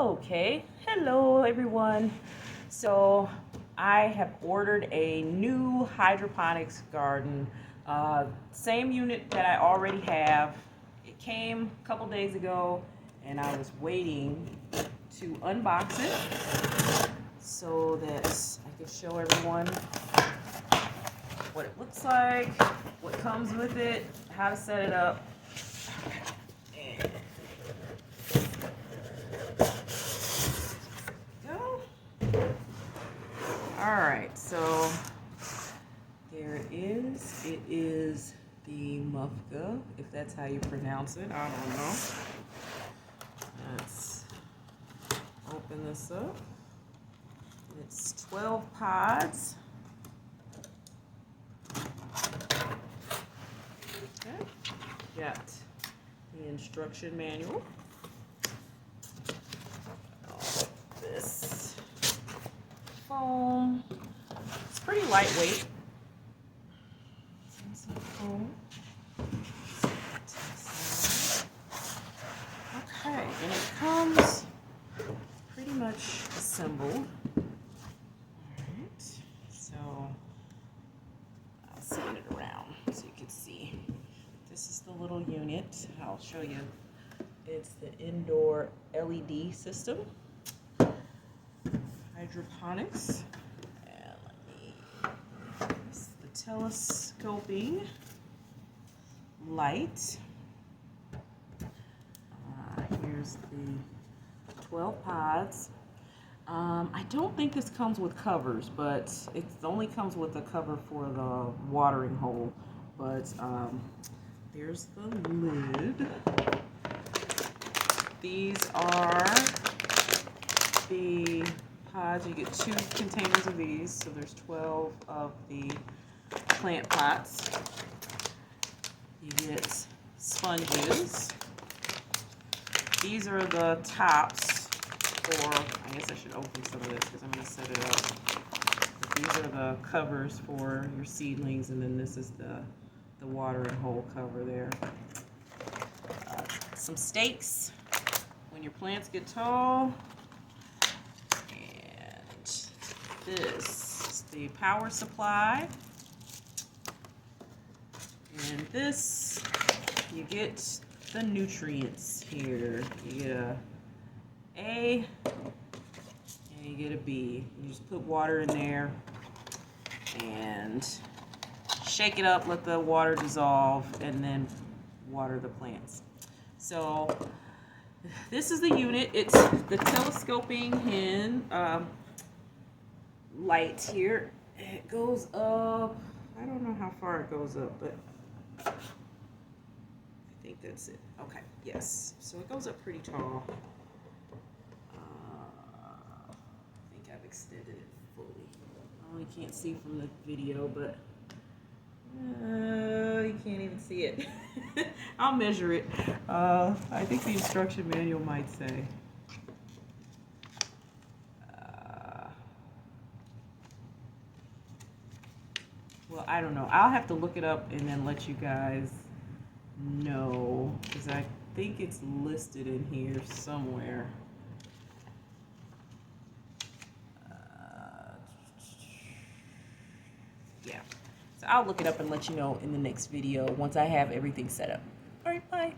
Okay, hello everyone. So I have ordered a new hydroponics garden. Same unit that I already have. It came a couple days ago and I was waiting to unbox it so that I could show everyone what it looks like, what comes with it, how to set it up. Alright, so there it is. It is the MUFGA, if that's how you pronounce it. I don't know. Let's open this up. It's 12 pods. Okay. Got the instruction manual. All this foam. It's pretty lightweight. Some foam. Okay, and it comes pretty much assembled. Alright, so I'll spin it around so you can see. This is the little unit. I'll show you. It's the indoor LED system. Hydroponics. And this is the telescoping light. Here's the 12 pods. I don't think this comes with covers, but it only comes with a cover for the watering hole. But there's the lid. These are the pods. You get 2 containers of these, so there's 12 of the plant pots. You get sponges. These are the tops for, I guess I should open some of this because I'm going to set it up. But these are the covers for your seedlings, and then this is the watering hole cover there. Some stakes when your plants get tall. And this is the power supply. And this, you get the nutrients here. You get a A and you get a B. You just put water in there and shake it up, let the water dissolve, and then water the plants. So this is the unit. It's the telescoping light here. It goes up, I don't know how far it goes up, but I think that's it. Okay, yes. So it goes up pretty tall. I think I've extended it fully. I only can't see from the video, but you can't even see it. I'll measure it. I think the instruction manual might say. Well, I don't know. I'll have to look it up and then let you guys know, because I think it's listed in here somewhere. Yeah. So I'll look it up and let you know in the next video once I have everything set up. All right, bye.